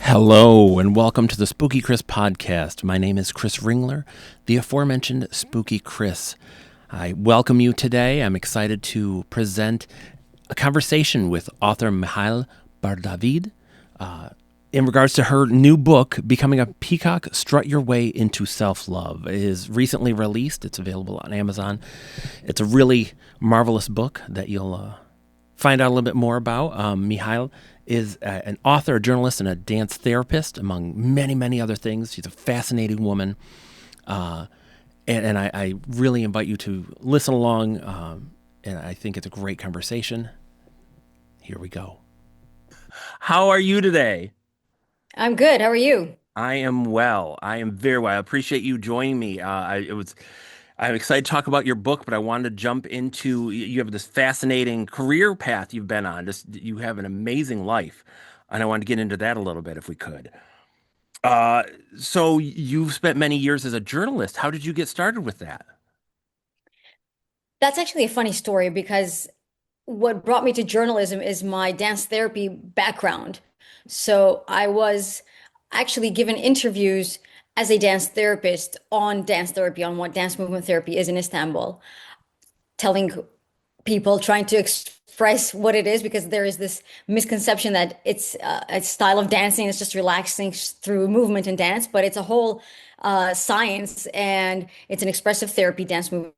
Hello, and welcome to the Spooky Chris podcast. My name is Chris Ringler, the aforementioned Spooky Chris. I welcome you today. I'm excited to present a conversation with author Michal Bardavid in regards to her new book, Becoming a Peacock, Strut Your Way into Self-Love. It is recently released. It's available on Amazon. It's a really marvelous book that you'll find out a little bit more about. Michal is an author, a journalist, and a dance therapist, among many, many other things. She's a fascinating woman. And I really invite you to listen along. And I think it's a great conversation. Here we go. How are you today? I'm good. How are you? I am well. I am very well. I appreciate you joining me. I'm excited to talk about your book, but I wanted to jump into you have this fascinating career path you've been on. You have an amazing life, and I wanted to get into that a little bit if we could. Uh, so you've spent many years as a journalist. How did you get started with that? That's actually a funny story because what brought me to journalism is my dance therapy background. So I was actually given interviews as a dance therapist on dance therapy, on what dance movement therapy is in Istanbul, telling people, trying to express what it is, because there is this misconception that it's a style of dancing, it's just relaxing through movement and dance, but it's a whole science, and it's an expressive therapy, dance movement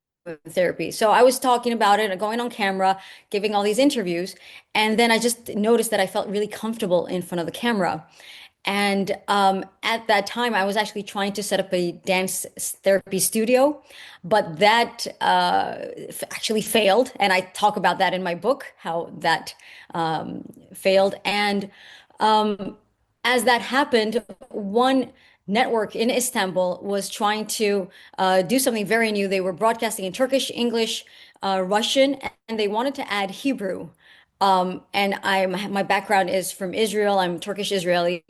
therapy. So I was talking about it, going on camera, giving all these interviews, and then I just noticed that I felt really comfortable in front of the camera. And at that time, I was actually trying to set up a dance therapy studio, but that actually failed. And I talk about that in my book, how that failed. And um, as that happened, one network in Istanbul was trying to do something very new. They were broadcasting in Turkish, English, Russian, and they wanted to add Hebrew. And my background is from Israel. I'm Turkish Israeli,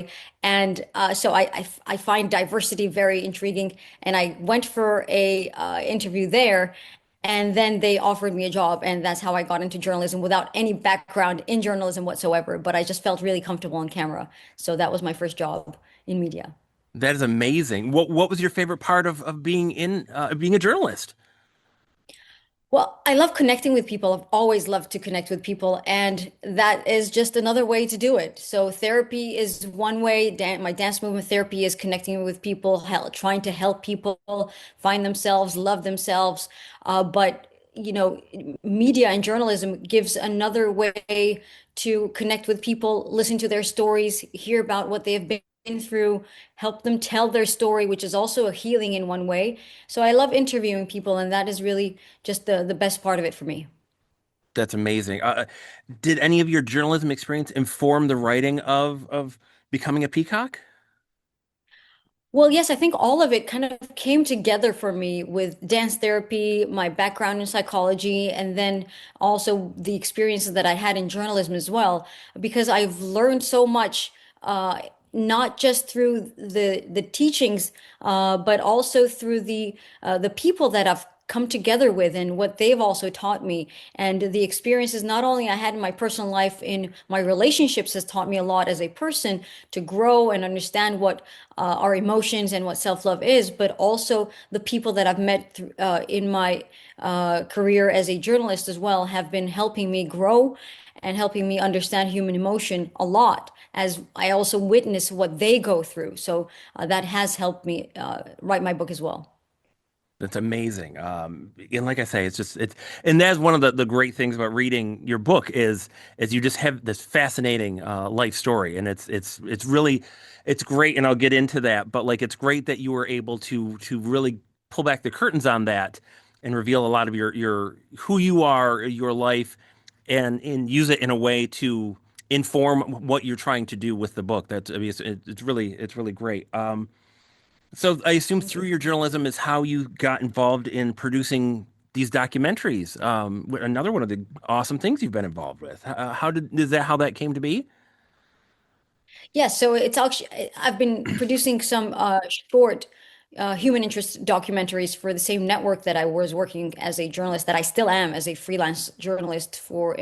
and so I find diversity very intriguing. And I went for a interview there, and then they offered me a job, and that's how I got into journalism without any background in journalism whatsoever. But I just felt really comfortable on camera, so that was my first job in media. That is amazing. What was your favorite part of being a journalist? Well, I love connecting with people. I've always loved to connect with people, and that is just another way to do it. So therapy is one way. My dance movement therapy is connecting with people, trying to help people find themselves, love themselves. But media and journalism gives another way to connect with people, listen to their stories, hear about what they have been through, help them tell their story, which is also a healing in one way. So I love interviewing people, and that is really just the best part of it for me. That's amazing. Did any of your journalism experience inform the writing of Becoming a Peacock? Well, yes, I think all of it kind of came together for me with dance therapy, my background in psychology, and then also the experiences that I had in journalism as well, because I've learned so much, not just through the teachings, but also through the people that I've come together with and what they've also taught me, and the experiences not only I had in my personal life, in my relationships, has taught me a lot as a person to grow and understand what our emotions and what self-love is, but also the people that I've met in my career as a journalist as well have been helping me grow and helping me understand human emotion a lot, as I also witness what they go through. So that has helped me write my book as well. That's amazing. And like I say, and that's one of the great things about reading your book is you just have this fascinating life story, and it's really it's great, and I'll get into that. But like it's great that you were able to really pull back the curtains on that and reveal a lot of your who you are, your life, and use it in a way to inform what you're trying to do with the book. That's I mean, it's really great. So I assume Thank through you. your journalism is how you got involved in producing these documentaries. Another one of the awesome things you've been involved with. How did is that how that came to be? Yeah, so it's actually I've been producing some short human interest documentaries for the same network that I was working as a journalist, that I still am as a freelance journalist for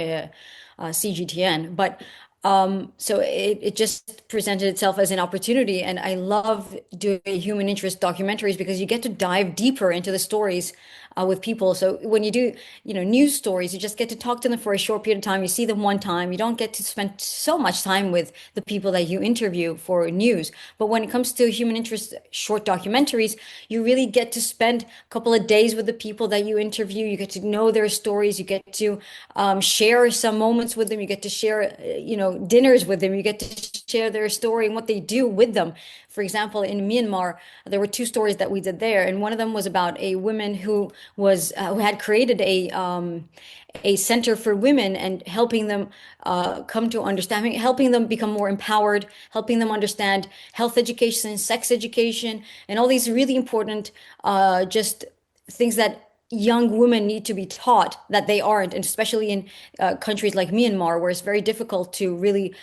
CGTN. But So it just presented itself as an opportunity. And I love doing human interest documentaries because you get to dive deeper into the stories with people. So when you do, news stories, you just get to talk to them for a short period of time. You see them one time. You don't get to spend so much time with the people that you interview for news. But when it comes to human interest short documentaries, you really get to spend a couple of days with the people that you interview. You get to know their stories. You get to share some moments with them. You get to share, dinners with them. You get to share their story and what they do with them. For example, in Myanmar, there were two stories that we did there, and one of them was about a woman who had created a center for women and helping them come to understanding, helping them become more empowered, helping them understand health education, sex education, and all these really important just things that young women need to be taught that they aren't, and especially in countries like Myanmar, where it's very difficult to really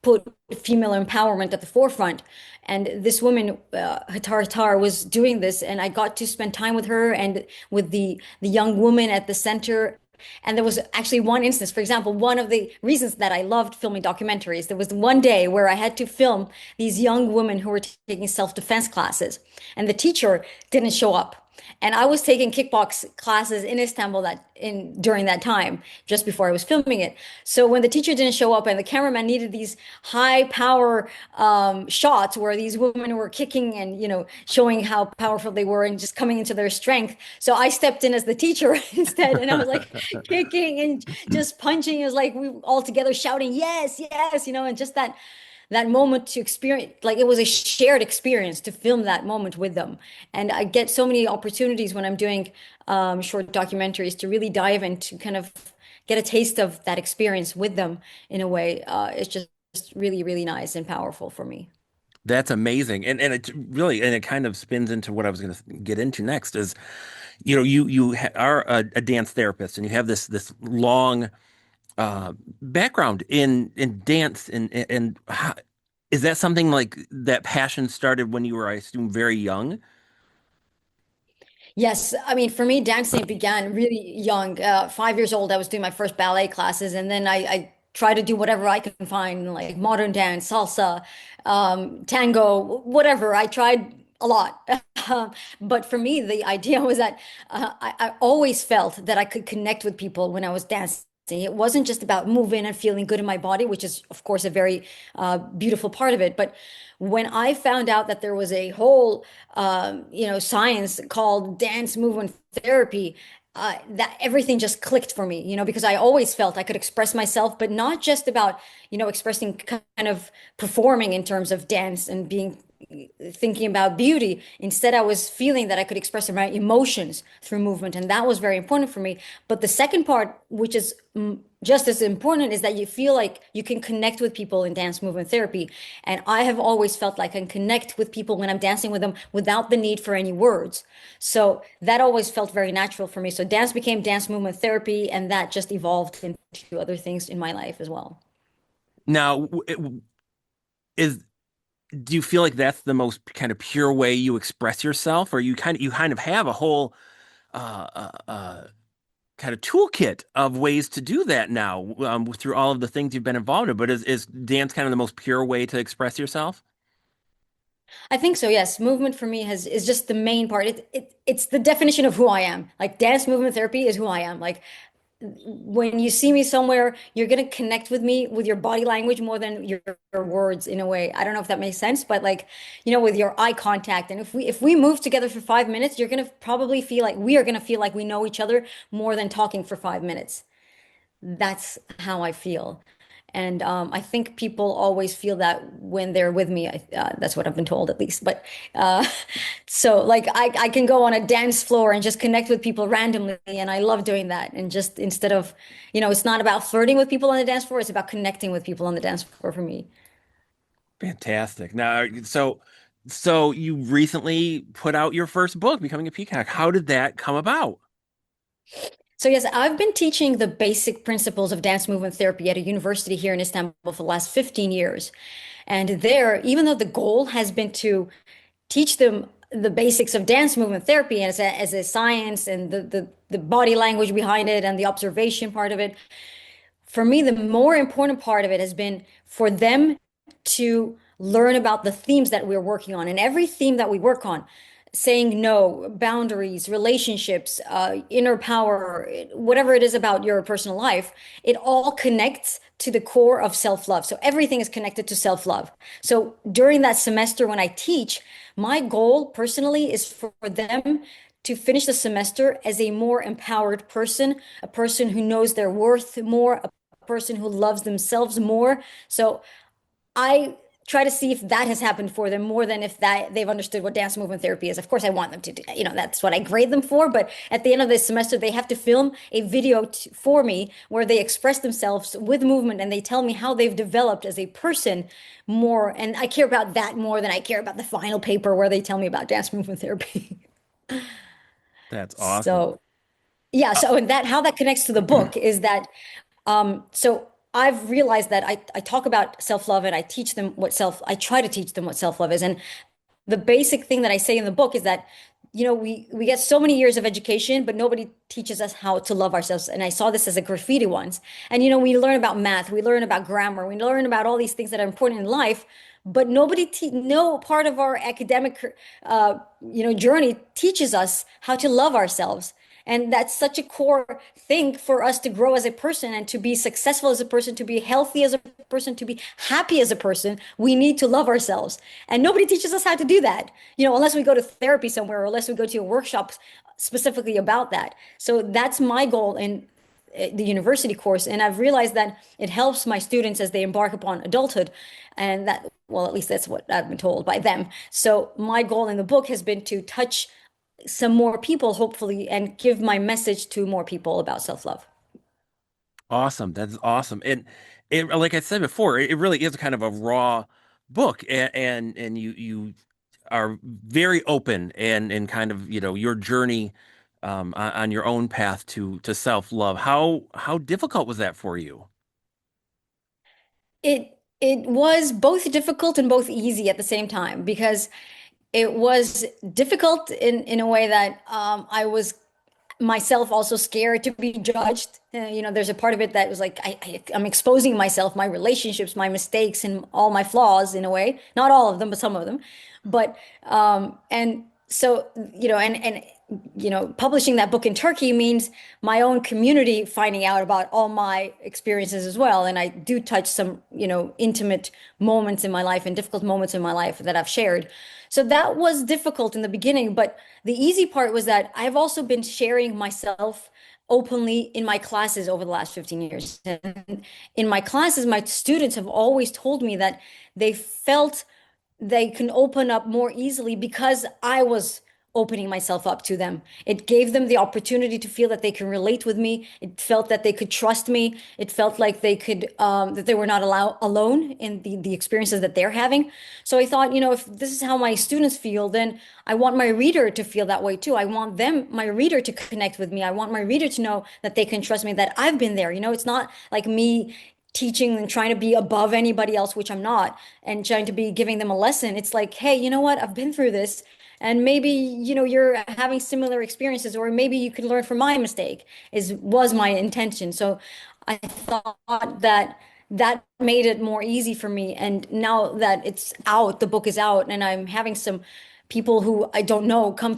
put female empowerment at the forefront. And this woman, Hatar, was doing this, and I got to spend time with her and with the young woman at the center. And there was actually one instance, for example, one of the reasons that I loved filming documentaries, there was one day where I had to film these young women who were taking self-defense classes, and the teacher didn't show up. And I was taking kickbox classes in Istanbul during that time, just before I was filming it. So when the teacher didn't show up and the cameraman needed these high power shots where these women were kicking and showing how powerful they were and just coming into their strength. So I stepped in as the teacher instead, and I was like kicking and just punching. It was like we all together shouting, yes, yes, and just that moment to experience, like it was a shared experience to film that moment with them. And I get so many opportunities when I'm doing short documentaries to really dive into kind of get a taste of that experience with them in a way. It's just really, really nice and powerful for me. That's amazing. And it really, and it kind of spins into what I was going to get into next is, are a dance therapist and you have this long background in dance and how, is that something like that passion started when you were, I assume, very young? Yes, I mean, for me, dancing began really young. 5 years old, I was doing my first ballet classes, and then I try to do whatever I can find, like modern dance, salsa, tango, whatever. I tried a lot. But for me, the idea was that I always felt that I could connect with people when I was dancing. It wasn't just about moving and feeling good in my body, which is, of course, a very beautiful part of it. But when I found out that there was a whole, science called dance movement therapy, that everything just clicked for me, because I always felt I could express myself, but not just about, expressing kind of performing in terms of dance and being thinking about beauty. Instead, I was feeling that I could express my emotions through movement, and that was very important for me. But the second part, which is just as important, is that you feel like you can connect with people in dance movement therapy. And I have always felt like I can connect with people when I'm dancing with them without the need for any words. So that always felt very natural for me. So dance became dance movement therapy, and that just evolved into other things in my life as well. Now, is do you feel like that's the most kind of pure way you express yourself, or you kind of have a whole kind of toolkit of ways to do that now through all of the things you've been involved in? But is dance kind of the most pure way to express yourself? I think so, yes. Movement for me has is just the main part. It's the definition of who I am. Like dance movement therapy is who I am. Like when you see me somewhere, you're gonna connect with me with your body language more than your words in a way. I don't know if that makes sense, but like, with your eye contact. And if we move together for 5 minutes, you're gonna probably feel like we are gonna feel like we know each other more than talking for 5 minutes. That's how I feel. And I think people always feel that when they're with me. That's what I've been told, at least. But uh, so, like, I can go on a dance floor and just connect with people randomly. And I love doing that. And just instead of, it's not about flirting with people on the dance floor, it's about connecting with people on the dance floor for me. Fantastic. Now, so you recently put out your first book, Becoming a Peacock. How did that come about? So yes, I've been teaching the basic principles of dance movement therapy at a university here in Istanbul for the last 15 years. And there, even though the goal has been to teach them the basics of dance movement therapy as a science and the body language behind it and the observation part of it, for me, the more important part of it has been for them to learn about the themes that we're working on. And every theme that we work on, saying no, boundaries, relationships, inner power, whatever it is about your personal life, it all connects to the core of self-love. So everything is connected to self-love. So during that semester when I teach, my goal personally is for them to finish the semester as a more empowered person, a person who knows their worth more, a person who loves themselves more. So I try to see if that has happened for them more than if that they've understood what dance movement therapy is. Of course, I want them to do, that's what I grade them for. But at the end of this semester, they have to film a video for me where they express themselves with movement and they tell me how they've developed as a person more. And I care about that more than I care about the final paper where they tell me about dance movement therapy. That's awesome. So yeah, so and that how that connects to the book is that so I've realized that I talk about self-love and I try to teach them what self-love is. And the basic thing that I say in the book is that, we get so many years of education, but nobody teaches us how to love ourselves. And I saw this as a graffiti once. And we learn about math, we learn about grammar, we learn about all these things that are important in life, but no part of our academic, journey teaches us how to love ourselves. And that's such a core thing for us to grow as a person and to be successful as a person, to be healthy as a person, to be happy as a person. We need to love ourselves. And nobody teaches us how to do that, unless we go to therapy somewhere or unless we go to a workshop specifically about that. So that's my goal in the university course. And I've realized that it helps my students as they embark upon adulthood. And that, well, at least that's what I've been told by them. So my goal in the book has been to touch some more people, hopefully, and give my message to more people about self-love. Awesome. That's awesome. And like I said before, it really is kind of a raw book, and you are very open and kind of, your journey on your own path to self-love. How difficult was that for you? It was both difficult and both easy at the same time because it was difficult in a way that I was myself also scared to be judged. There's a part of it that was like I'm exposing myself, my relationships, my mistakes, and all my flaws in a way. Not all of them, but some of them. But and so and publishing that book in Turkey means my own community finding out about all my experiences as well. And I do touch some intimate moments in my life and difficult moments in my life that I've shared. So that was difficult in the beginning, but the easy part was that I've also been sharing myself openly in my classes over the last 15 years. And in my classes, my students have always told me that they felt they can open up more easily because I was opening myself up to them. It gave them the opportunity to feel that they can relate with me. It felt that they could trust me. It felt like they could that they were not alone in the experiences that they're having. So I thought, if this is how my students feel, then I want my reader to feel that way too. I want my reader to connect with me. I want my reader to know that they can trust me, that I've been there. It's not like me teaching and trying to be above anybody else, which I'm not, and trying to be giving them a lesson. It's like, hey, you know what? I've been through this. And maybe, you're having similar experiences, or maybe you can learn from my mistake, was my intention. So I thought that that made it more easy for me. And now that it's out, the book is out, and I'm having some people who I don't know come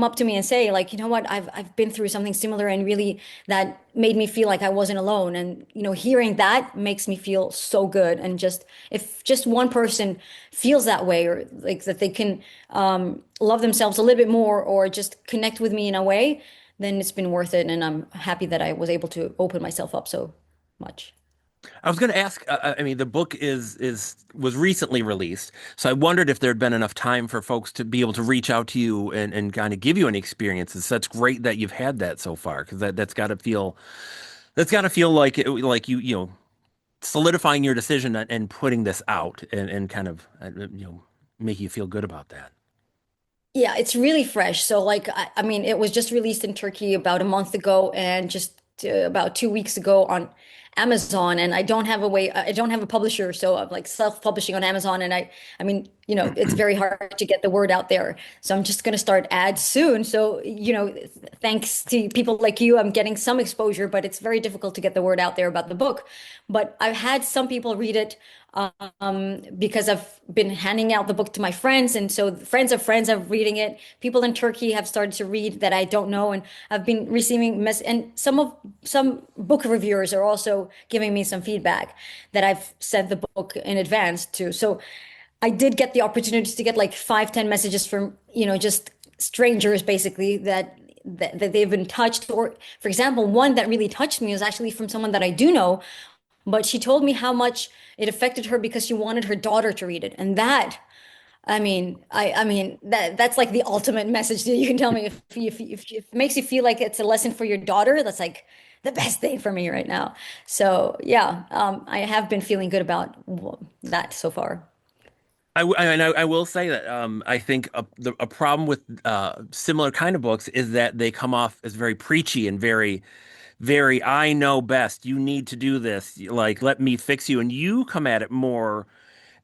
up to me and say, like, you know what, I've been through something similar, and really that made me feel like I wasn't alone. And hearing that makes me feel so good. And just if just one person feels that way, or like that they can love themselves a little bit more, or just connect with me in a way, then it's been worth it. And I'm happy that I was able to open myself up so much. I was going to ask. I mean, the book was recently released, so I wondered if there had been enough time for folks to be able to reach out to you and kind of give you any experiences. That's great that you've had that so far, because that's got to feel like like you solidifying your decision and putting this out and kind of make you feel good about that. Yeah, it's really fresh. So, like, I mean, it was just released in Turkey about a month ago, and just about 2 weeks ago on Amazon, and I don't have a way, I don't have a publisher, so I'm like self-publishing on Amazon, and I mean, it's very hard to get the word out there. So I'm just going to start ads soon. So, thanks to people like you, I'm getting some exposure, but it's very difficult to get the word out there about the book. But I've had some people read it because I've been handing out the book to my friends, and so friends of friends are reading it. People in Turkey have started to read that I don't know, and I've been receiving and some book reviewers are also giving me some feedback that I've sent the book in advance to. So I did get the opportunity to get like 5, 10 messages from, just strangers basically that they've been touched. Or, for example, one that really touched me was actually from someone that I do know, but she told me how much it affected her because she wanted her daughter to read it. And that, I mean that's like the ultimate message that you can tell me if it makes you feel like it's a lesson for your daughter, that's like the best thing for me right now. So yeah, I have been feeling good about that so far. I will say that I think a problem with similar kind of books is that they come off as very preachy and very I know best. You need to do this. Like, let me fix you. And you come at it more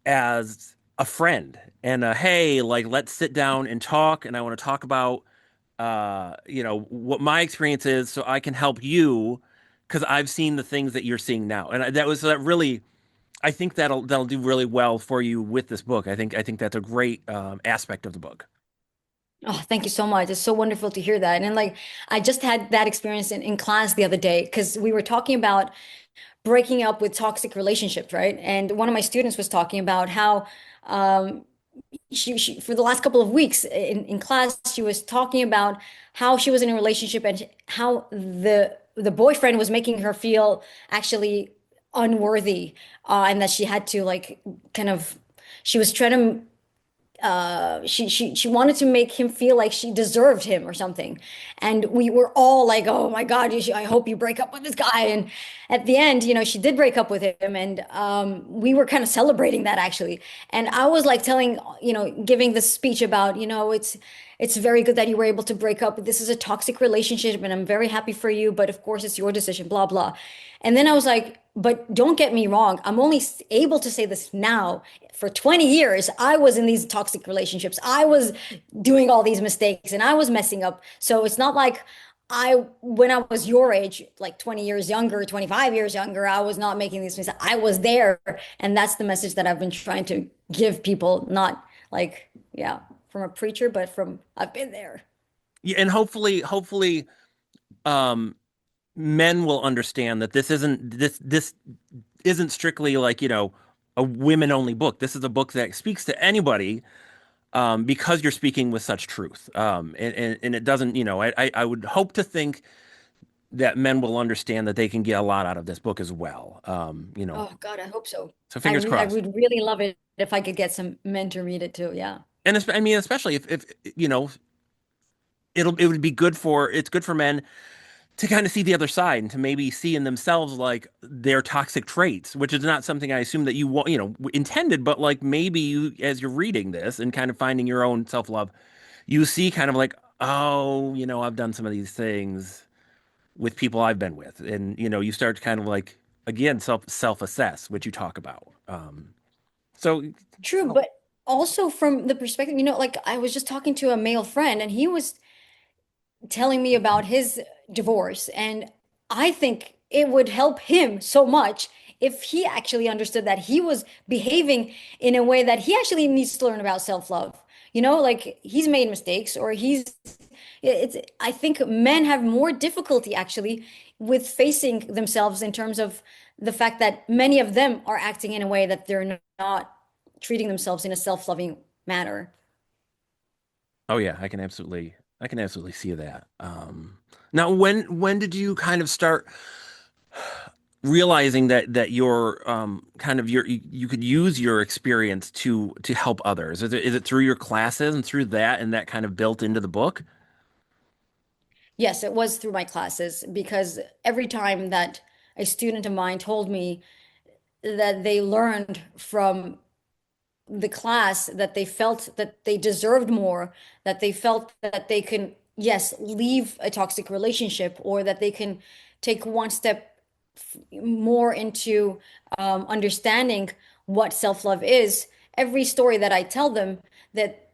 as a friend and hey, like, let's sit down and talk. And I want to talk about what my experience is so I can help you because I've seen the things that you're seeing now. And that really. I think that'll do really well for you with this book. I think that's a great aspect of the book. Oh, thank you so much. It's so wonderful to hear that. And like, I just had that experience in class the other day because we were talking about breaking up with toxic relationships, right? And one of my students was talking about how um, she for the last couple of weeks in class, she was talking about how she was in a relationship and how the boyfriend was making her feel actually unworthy, and that she had to like kind of she was trying to she wanted to make him feel like she deserved him or something. And we were all like, oh my God, I hope you break up with this guy. And at the end, she did break up with him, and we were kind of celebrating that actually. And I was like telling, giving this speech about, it's very good that you were able to break up. This is a toxic relationship, and I'm very happy for you, but of course it's your decision, blah blah. And then I was like, but don't get me wrong, I'm only able to say this now. For 20 years, I was in these toxic relationships. I was doing all these mistakes and I was messing up. So it's not like when I was your age, like 20 years younger, 25 years younger, I was not making these mistakes. I was there. And that's the message that I've been trying to give people, not like, yeah, from a preacher, but from I've been there. Yeah, and hopefully, um, men will understand that this isn't strictly like a women only book. This is a book that speaks to anybody because you're speaking with such truth. And it doesn't, I would hope to think that men will understand that they can get a lot out of this book as well. Oh God, I hope so. So I fingers re I crossed. would really love it if I could get some men to read it too. Yeah. And I mean, especially if it would be it's good for men to kind of see the other side and to maybe see in themselves like their toxic traits, which is not something I assume that you want, intended, but like maybe you, as you're reading this and kind of finding your own self-love, you see kind of like, oh, I've done some of these things with people I've been with. And, you start to kind of like, again, self-assess, which you talk about. So, True, but also from the perspective, like I was just talking to a male friend and he was telling me about his divorce. And I think it would help him so much if he actually understood that he was behaving in a way that he actually needs to learn about self-love. Like he's made mistakes or I think men have more difficulty actually with facing themselves in terms of the fact that many of them are acting in a way that they're not treating themselves in a self-loving manner. oh yeah, I can absolutely see that. Now, when did you kind of start realizing that your kind of you could use your experience to help others? Is it through your classes and through that and that kind of built into the book? Yes, it was through my classes because every time that a student of mine told me that they learned from the class, that they felt that they deserved more, that they felt that they can, yes, leave a toxic relationship, or that they can take one step, more into understanding what self-love is, every story that I tell them that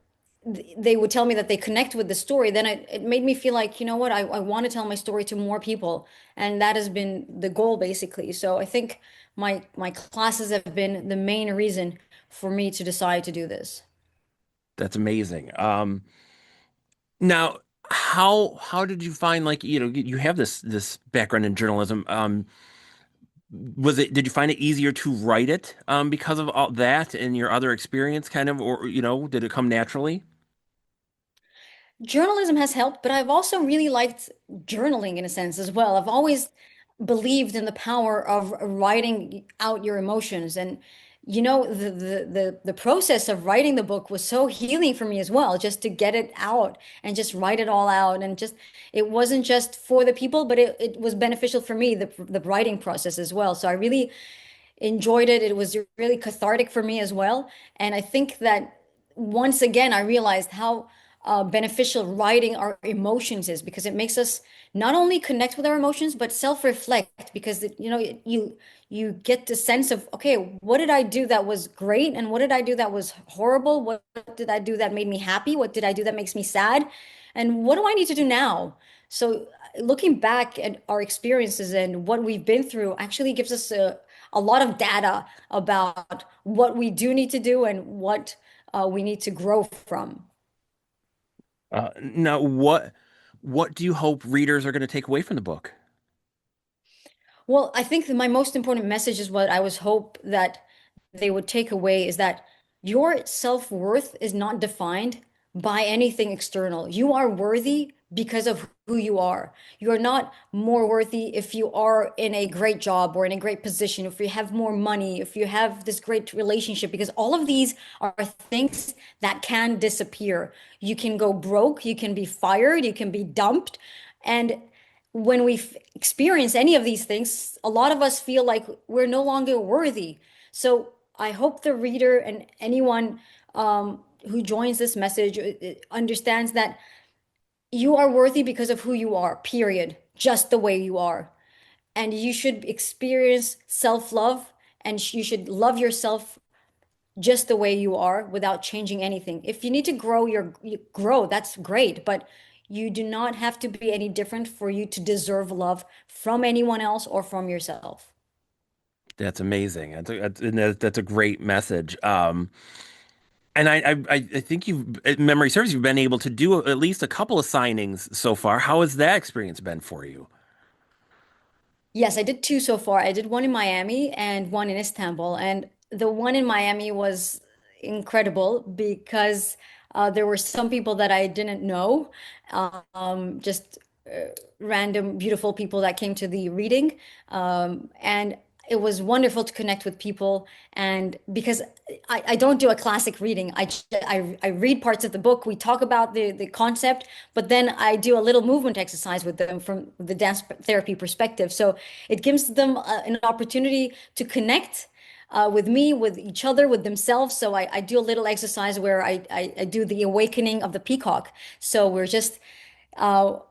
they would tell me that they connect with the story, then it made me feel like, you know what, I want to tell my story to more people. And that has been the goal basically. So I think my classes have been the main reason for me to decide to do this. That's amazing. Now, how did you find, like, you have this background in journalism. Did you find it easier to write it because of all that and your other experience kind of, or did it come naturally? Journalism has helped, but I've also really liked journaling in a sense as well. I've always believed in the power of writing out your emotions. And the process of writing the book was so healing for me as well, just to get it out and just write it all out. And just it wasn't just for the people, but it was beneficial for me, the writing process as well. So I really enjoyed it. It was really cathartic for me as well. And I think that once again, I realized how beneficial writing our emotions is, because it makes us not only connect with our emotions, but self-reflect, because you get the sense of, okay, what did I do that was great? And what did I do that was horrible? What did I do that made me happy? What did I do that makes me sad? And what do I need to do now? So looking back at our experiences and what we've been through actually gives us a lot of data about what we do need to do and what we need to grow from. Now, what do you hope readers are going to take away from the book? Well, I think that my most important message is what I was hope that they would take away is that your self-worth is not defined by anything external. You are worthy because of who you are. You are not more worthy if you are in a great job or in a great position, if you have more money, if you have this great relationship, because all of these are things that can disappear. You can go broke, you can be fired, you can be dumped. And when we experience any of these things, a lot of us feel like we're no longer worthy. So I hope the reader and anyone who joins this message understands that you are worthy because of who you are, period, just the way you are. And you should experience self-love, and you should love yourself just the way you are without changing anything. If you need to grow, you grow, that's great, but you do not have to be any different for you to deserve love from anyone else or from yourself. That's amazing. That's a great message. And I think if memory serves, you've been able to do at least a couple of signings so far. How has that experience been for you? Yes, I did two so far. I did one in Miami and one in Istanbul. And the one in Miami was incredible because there were some people that I didn't know, just random, beautiful people that came to the reading. And it was wonderful to connect with people. And because I don't do a classic reading, I read parts of the book. We talk about the concept, but then I do a little movement exercise with them from the dance therapy perspective. So it gives them an opportunity to connect with me, with each other, with themselves. So I do a little exercise where I do the awakening of the peacock. So we're just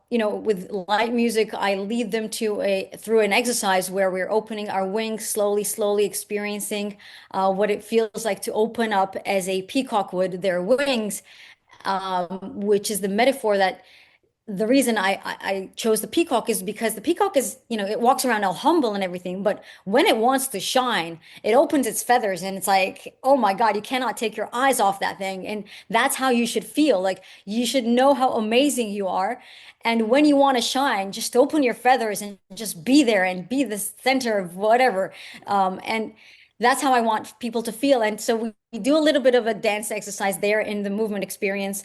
with light music, I lead them to a through an exercise where we're opening our wings slowly, slowly experiencing what it feels like to open up as a peacock would their wings, which is the metaphor that the reason I chose the peacock is because the peacock is, it walks around all humble and everything, but when it wants to shine, it opens its feathers and it's like, oh my God, you cannot take your eyes off that thing. And that's how you should feel. Like you should know how amazing you are. And when you want to shine, just open your feathers and just be there and be the center of whatever. And that's how I want people to feel. And so we do a little bit of a dance exercise there in the movement experience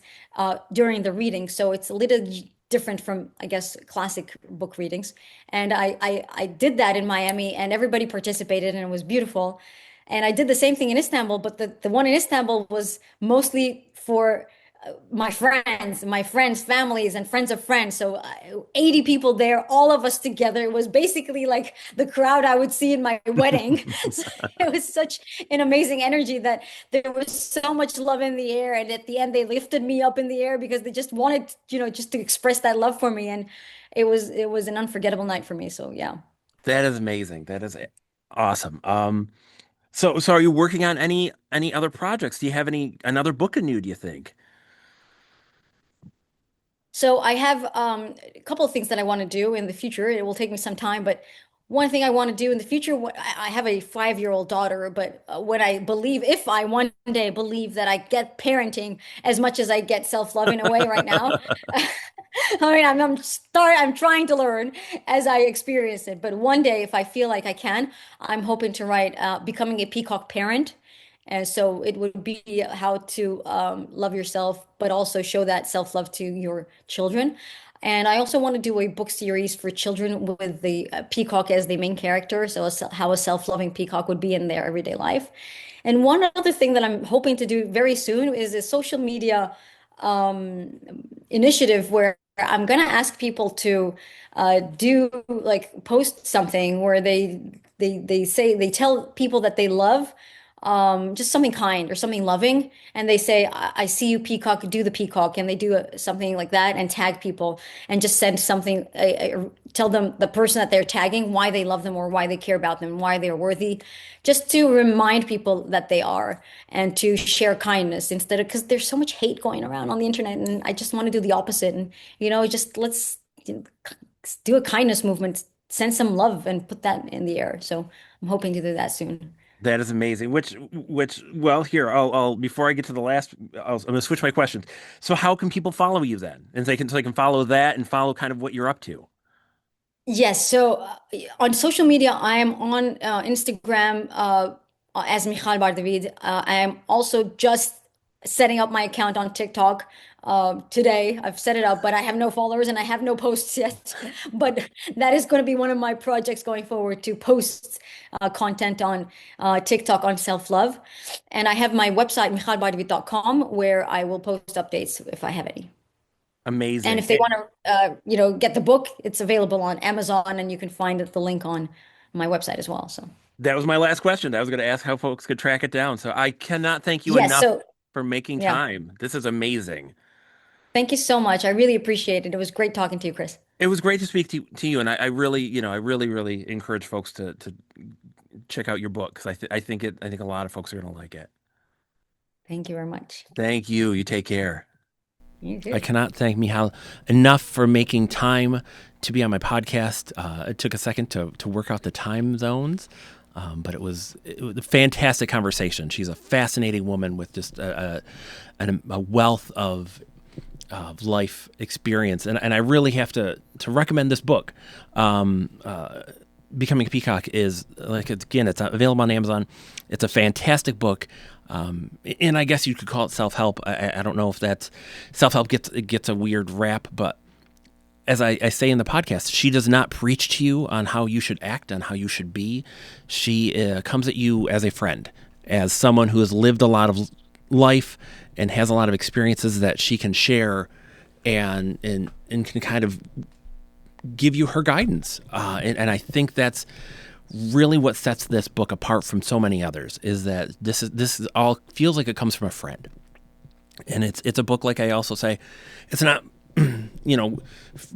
during the reading. So it's a little different from, I guess, classic book readings. And I did that in Miami and everybody participated and it was beautiful. And I did the same thing in Istanbul, but the one in Istanbul was mostly for my friends, families, and friends of friends. So 80 people there, all of us together. It was basically like the crowd I would see in my wedding. So it was such an amazing energy that there was so much love in the air. And at the end, they lifted me up in the air because they just wanted, just to express that love for me. And it was an unforgettable night for me. So yeah. That is amazing. That is awesome. So are you working on any other projects? Do you have another book in you, do you think? So I have a couple of things that I want to do in the future. It will take me some time, but one thing I want to do in the future, I have a 5-year-old daughter, but when I believe, if I one day believe that I get parenting as much as I get self-love in a way right now, I mean, I'm trying to learn as I experience it. But one day, if I feel like I can, I'm hoping to write Becoming a Peacock Parent. And so it would be how to love yourself, but also show that self-love to your children. And I also want to do a book series for children with the peacock as the main character. So how a self-loving peacock would be in their everyday life. And one other thing that I'm hoping to do very soon is a social media initiative where I'm going to ask people to do like post something where they say they tell people that they love just something kind or something loving, and they say, I see you, peacock, do the peacock," and they do something like that and tag people and just send something, tell them the person that they're tagging why they love them or why they care about them, why they're worthy, just to remind people that they are and to share kindness instead of, because there's so much hate going around on the internet, and I just want to do the opposite. And just let's do a kindness movement, send some love and put that in the air. So I'm hoping to do that soon. That is amazing. Well, here, I'll before I get to the last, I'm gonna switch my questions. So how can people follow you then? And so they can follow that and follow kind of what you're up to. Yes, so on social media, I am on Instagram as Michal Bardavid. I am also just setting up my account on TikTok today. I've set it up, but I have no followers and I have no posts yet. But that is going to be one of my projects going forward, to post content on TikTok on self-love. And I have my website, michalbardavid.com, where I will post updates if I have any. And Amazing. if they want to, get the book, it's available on Amazon, and you can find the link on my website as well. So, That was my last question. I was going to ask how folks could track it down. So I cannot thank you yes. enough So, for making yeah. time. This is amazing. Thank you so much. I really appreciate it. It was great talking to you, Chris. It was great to speak to you, and I really, I really, really encourage folks to check out your book because I think a lot of folks are going to like it. Thank you very much. Thank you. You take care. You I too. cannot thank Michal enough for making time to be on my podcast. It took a second to work out the time zones, but it was a fantastic conversation. She's a fascinating woman with just a wealth of life experience, and I really have to recommend this book. Becoming a Peacock is it's available on Amazon. It's a fantastic book. And I guess you could call it self-help. I don't know if that's self-help gets a weird rap, but as I say in the podcast, she does not preach to you on how you should act, on how you should be. She comes at you as a friend, as someone who has lived a lot of life and has a lot of experiences that she can share and can kind of give you her guidance. And I think that's really what sets this book apart from so many others, is that this is all feels like it comes from a friend. And it's a book, like I also say, it's not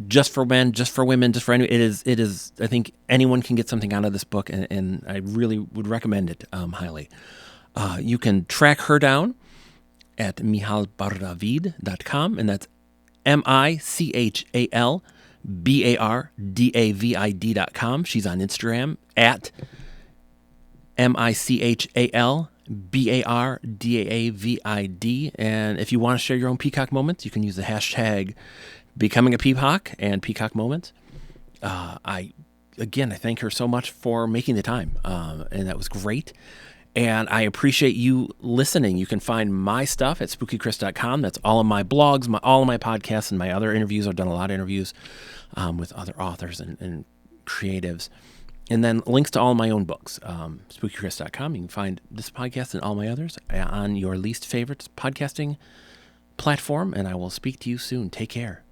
just for men, just for women, just for anyone. It is I think anyone can get something out of this book, and I really would recommend it highly. You can track her down at michalbardavid.com, and that's MICHALBARDAVID.com. She's on Instagram at MICHALBARDAVID. And if you want to share your own peacock moments, you can use the hashtag becoming a peacock and peacock moments. I thank her so much for making the time, and that was great. And I appreciate you listening. You can find my stuff at spookychris.com. That's all of my blogs, all of my podcasts, and my other interviews. I've done a lot of interviews with other authors and creatives. And then links to all my own books, spookychris.com. You can find this podcast and all my others on your least favorite podcasting platform. And I will speak to you soon. Take care.